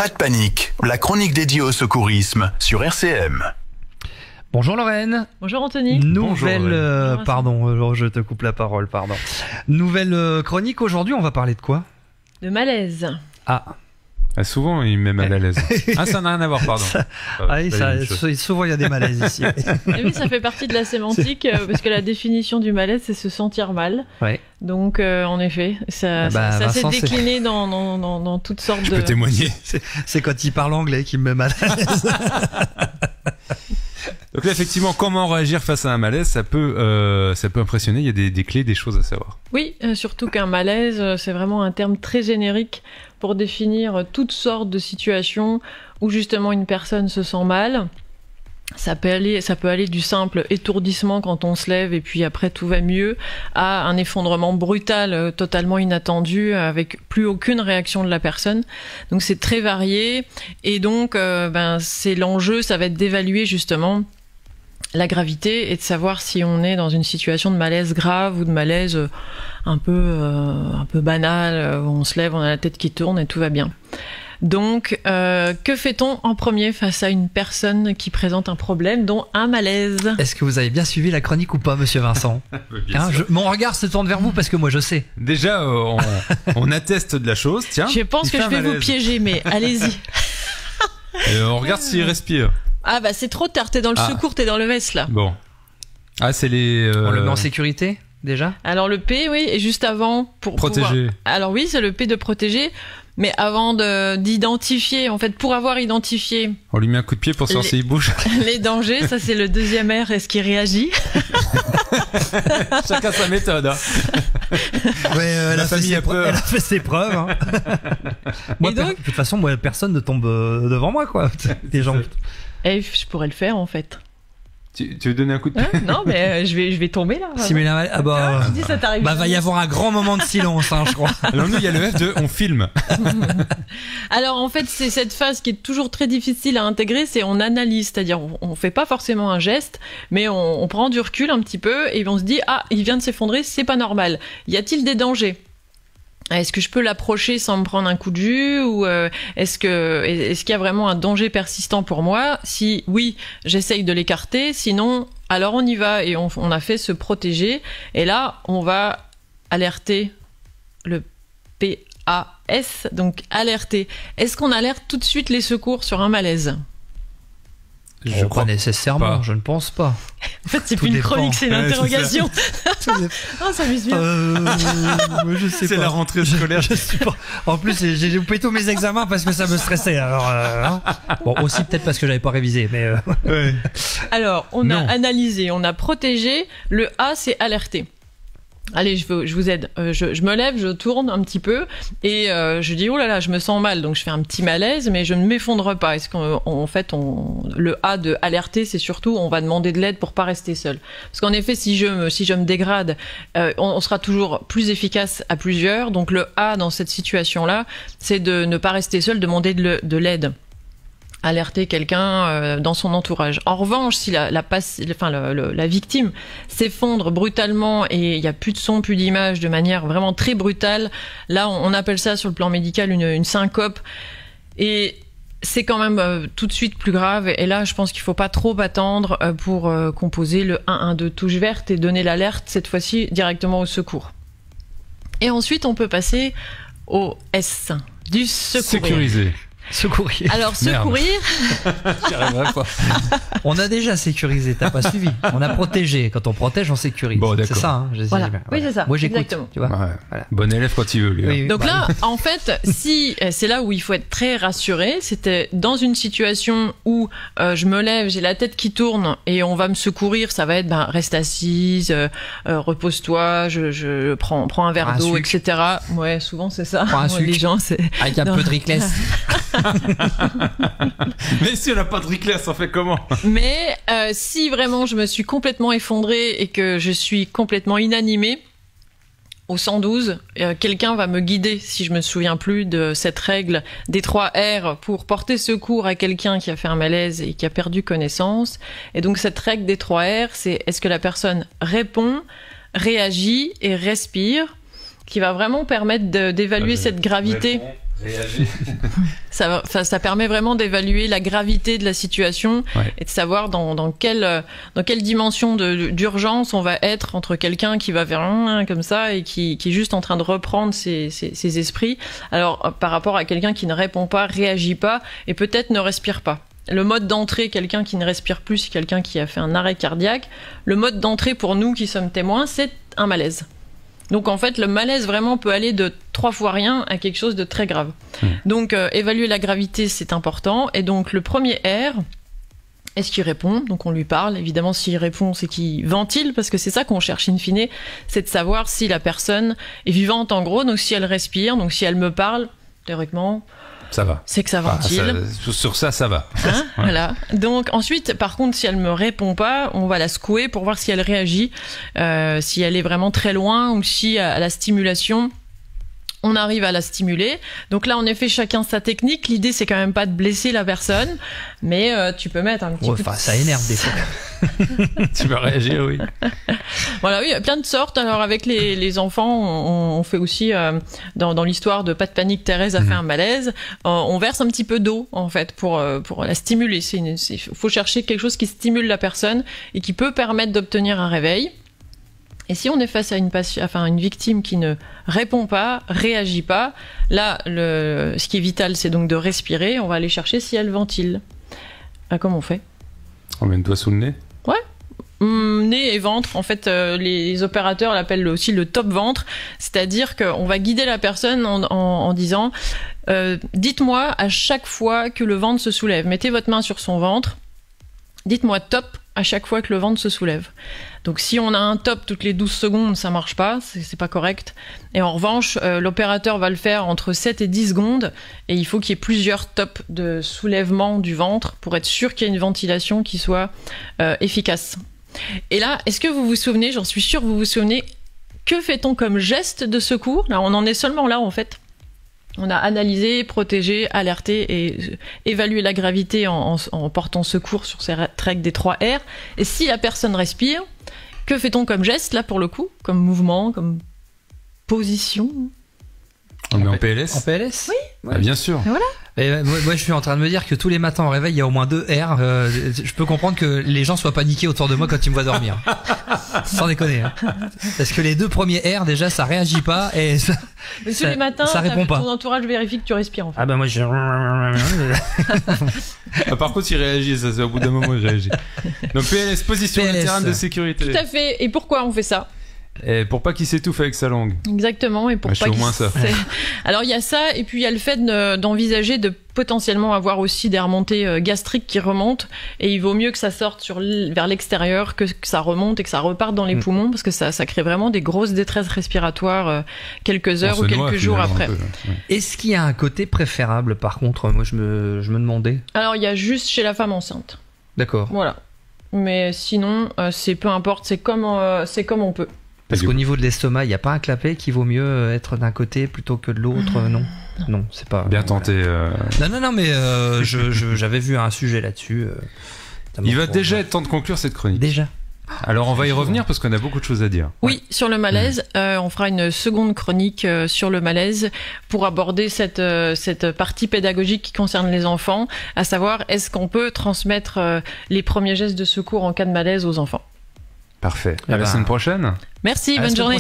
Pas de panique, la chronique dédiée au secourisme sur RCM. Bonjour Lorraine. Bonjour Anthony. Nouvelle, pardon, je te coupe la parole, pardon. Nouvelle chronique aujourd'hui, on va parler de quoi? De malaise. Ah, souvent, il met mal à l'aise. Ça n'a rien à voir, pardon. Souvent il y a des malaises ici. Et oui, ça fait partie de la sémantique, parce que la définition du malaise, c'est se sentir mal. Ouais. Donc, en effet, ça Vincent, s'est décliné dans toutes sortes de... Je peux témoigner. C'est quand il parle anglais qui me met mal à l'aise. Donc là, effectivement, comment réagir face à un malaise, ça peut impressionner. Il y a des clés, des choses à savoir. Oui, surtout qu'un malaise, c'est vraiment un terme très générique pour définir toutes sortes de situations où justement une personne se sent mal. Ça peut aller du simple étourdissement quand on se lève et puis après tout va mieux, à un effondrement brutal, totalement inattendu, avec plus aucune réaction de la personne. Donc c'est très varié et donc c'est l'enjeu, ça va être d'évaluer justement la gravité et de savoir si on est dans une situation de malaise grave ou de malaise un peu banal, où on se lève, on a la tête qui tourne et tout va bien. Donc, que fait-on en premier face à une personne qui présente un problème, dont un malaise? Est-ce que vous avez bien suivi la chronique ou pas, monsieur Vincent? Mon regard se tourne vers vous parce que moi je sais. Déjà, on atteste de la chose. Tiens, je pense que je vais vous piéger, mais allez-y. On regarde s'il respire. Ah bah c'est trop tard, t'es dans le secours, t'es dans le VES là. Bon. C'est les... On le met en sécurité déjà? Alors le P, oui, et juste avant... pour protéger. Alors oui, c'est le P de protéger, mais avant d'identifier, en fait, pour avoir identifié... On lui met un coup de pied pour savoir s'il bouge. Les dangers, ça c'est le deuxième R, est-ce qu'il réagit? Chacun sa méthode. Ouais, elle a fait ses preuves. Hein. Moi, de toute façon, personne ne tombe devant moi, quoi. Des gens... je pourrais le faire en fait. Tu veux donner un coup de pied? Non, mais je vais tomber là. Tu dis, ça t'arrive. Va y avoir un grand moment de silence, je crois. Alors nous, il y a le F de on filme. Alors en fait, c'est cette phase qui est toujours très difficile à intégrer, c'est on analyse, c'est-à-dire on fait pas forcément un geste, mais on prend du recul un petit peu et on se dit il vient de s'effondrer, c'est pas normal. Y a-t-il des dangers? Est-ce que je peux l'approcher sans me prendre un coup de jus ou est-ce qu'il y a vraiment un danger persistant pour moi? Si oui, j'essaye de l'écarter, sinon alors on y va et on a fait se protéger et là on va alerter le PAS, donc alerter. Est-ce qu'on alerte tout de suite les secours sur un malaise? Pas nécessairement, je ne pense pas. En fait, c'est plus une chronique, c'est une interrogation. Ça m'amuse bien. Je sais pas. C'est la rentrée scolaire. Je sais pas. En plus, j'ai loupé tous mes examens parce que ça me stressait. Alors, bon, aussi peut-être parce que j'avais pas révisé, mais. Ouais. Alors, on a analysé, on a protégé. Le A, c'est alerter. Allez, je vous aide. Je me lève, je tourne un petit peu et je dis oh là là, je me sens mal, donc je fais un petit malaise, mais je ne m'effondre pas. Est-ce qu'en fait, le A de alerter, c'est surtout on va demander de l'aide pour pas rester seul. Parce qu'en effet, si je me dégrade, on sera toujours plus efficace à plusieurs. Donc le A dans cette situation-là, c'est de ne pas rester seul, de demander de l'aide. Alerter quelqu'un dans son entourage. En revanche, si la victime s'effondre brutalement et il n'y a plus de son, plus d'image, de manière vraiment très brutale, là on appelle ça sur le plan médical une syncope et c'est quand même tout de suite plus grave et là je pense qu'il ne faut pas trop attendre pour composer le 112 touche verte et donner l'alerte cette fois-ci directement au secours. Et ensuite on peut passer au S du secourir. Sécuriser. Secourir. Alors secourir. J'y arriverai pas. On a déjà sécurisé, t'as pas suivi. On a protégé. Quand on protège, on sécurise. Bon, d'accord. C'est ça. Hein, voilà. Oui, c'est ça. Moi, j'écoute. Exactement. Tu vois. Ouais. Voilà. Bon élève quand il veut, lui. Oui, donc là, en fait, si c'est là où il faut être très rassuré, c'était dans une situation où je me lève, j'ai la tête qui tourne et on va me secourir, ça va être reste assise, repose-toi, je prends un verre d'eau, etc. Ouais, souvent c'est ça. Prends un sucre. Les gens, c'est avec un peu de Ricless. Mais si on n'a pas de Ricless, ça fait comment? Mais si vraiment je me suis complètement effondrée et que je suis complètement inanimée, au 112, quelqu'un va me guider, si je me souviens plus de cette règle des 3 R, pour porter secours à quelqu'un qui a fait un malaise et qui a perdu connaissance. Et donc cette règle des 3 R, c'est est-ce que la personne répond, réagit et respire, qui va vraiment permettre d'évaluer cette gravité. Ça permet vraiment d'évaluer la gravité de la situation et de savoir dans quelle dimension d'urgence on va être entre quelqu'un qui va faire comme ça et qui est juste en train de reprendre ses esprits, alors par rapport à quelqu'un qui ne répond pas, réagit pas et peut-être ne respire pas. Le mode d'entrée, quelqu'un qui ne respire plus, c'est quelqu'un qui a fait un arrêt cardiaque. Le mode d'entrée pour nous qui sommes témoins, c'est un malaise. Donc en fait, le malaise vraiment peut aller de 3 fois rien à quelque chose de très grave. Donc évaluer la gravité, c'est important. Et donc le premier R, est-ce qu'il répond? Donc on lui parle. Évidemment, s'il répond, c'est qu'il ventile, parce que c'est ça qu'on cherche in fine, c'est de savoir si la personne est vivante en gros. Donc si elle respire, donc si elle me parle, théoriquement... Ça va. C'est que ça ventile. Sur ça va. Voilà. Donc ensuite, par contre, si elle me répond pas, on va la secouer pour voir si elle réagit, si elle est vraiment très loin ou si à la stimulation, on arrive à la stimuler. Donc là, en effet, chacun sa technique. L'idée, c'est quand même pas de blesser la personne, mais tu peux mettre un petit coup. Ça énerve des fois. Tu peux réagir, oui. Voilà, oui, il y a plein de sortes. Alors avec les enfants, on fait aussi dans l'histoire de Pas de panique, Thérèse a fait un malaise. On verse un petit peu d'eau en fait pour la stimuler. Il faut chercher quelque chose qui stimule la personne et qui peut permettre d'obtenir un réveil. Et si on est face à une victime qui ne répond pas, réagit pas, là, ce qui est vital, c'est donc de respirer. On va aller chercher si elle ventile. Comment on fait? On met le doigt sous le nez? Ouais. Nez et ventre. En fait, les opérateurs l'appellent aussi le top ventre. C'est-à-dire qu'on va guider la personne en disant dites-moi à chaque fois que le ventre se soulève. Mettez votre main sur son ventre. Dites-moi top à chaque fois que le ventre se soulève. Donc si on a un top toutes les 12 secondes, ça marche pas, c'est pas correct. Et en revanche, l'opérateur va le faire entre 7 et 10 secondes et il faut qu'il y ait plusieurs tops de soulèvement du ventre pour être sûr qu'il y ait une ventilation qui soit efficace. Et là, est-ce que vous vous souvenez, j'en suis sûre, vous vous souvenez, que fait-on comme geste de secours? Là, on en est seulement là en fait. On a analysé, protégé, alerté et évalué la gravité en portant secours sur ces règles des 3 R. Et si la personne respire, que fait-on comme geste, là, pour le coup? Comme mouvement, comme position? On met en PLS? En PLS? Oui. Ah, bien sûr. Et voilà. Et moi, je suis en train de me dire que tous les matins au réveil, il y a au moins 2 R. Je peux comprendre que les gens soient paniqués autour de moi quand ils me voient dormir. Sans déconner. Hein. Parce que les 2 premiers R, déjà, ça réagit pas et mais tous les matins, ça répond pas. Ton entourage vérifie que tu respires, en fait. Ah bah moi, Par contre, il réagit, ça, c'est au bout d'un moment, il réagit. Donc PLS, position latérale de sécurité. Tout à fait. Et pourquoi on fait ça? Et pour pas qu'il s'étouffe avec sa langue. Exactement, et pour pas qu'il... Alors il y a ça, et puis il y a le fait d'envisager de potentiellement avoir aussi des remontées gastriques qui remontent, et il vaut mieux que ça sorte vers l'extérieur que ça remonte et que ça reparte dans les poumons, parce que ça crée vraiment des grosses détresses respiratoires quelques heures ou quelques jours après. Est-ce qu'il y a un côté préférable par contre? Moi je me demandais. Alors il y a juste chez la femme enceinte. D'accord. Voilà. Mais sinon, c'est peu importe, c'est comme on peut. Parce qu'au niveau de l'estomac, il n'y a pas un clapet qui vaut mieux être d'un côté plutôt que de l'autre, non? Non, c'est pas... Bien tenté. Non, mais j'avais vu un sujet là-dessus. Il va déjà être temps de conclure cette chronique. Déjà. Alors on va y revenir parce qu'on a beaucoup de choses à dire. Oui, sur le malaise, on fera une seconde chronique sur le malaise pour aborder cette partie pédagogique qui concerne les enfants, à savoir est-ce qu'on peut transmettre les premiers gestes de secours en cas de malaise aux enfants. Parfait. À la semaine prochaine. Merci, bonne journée.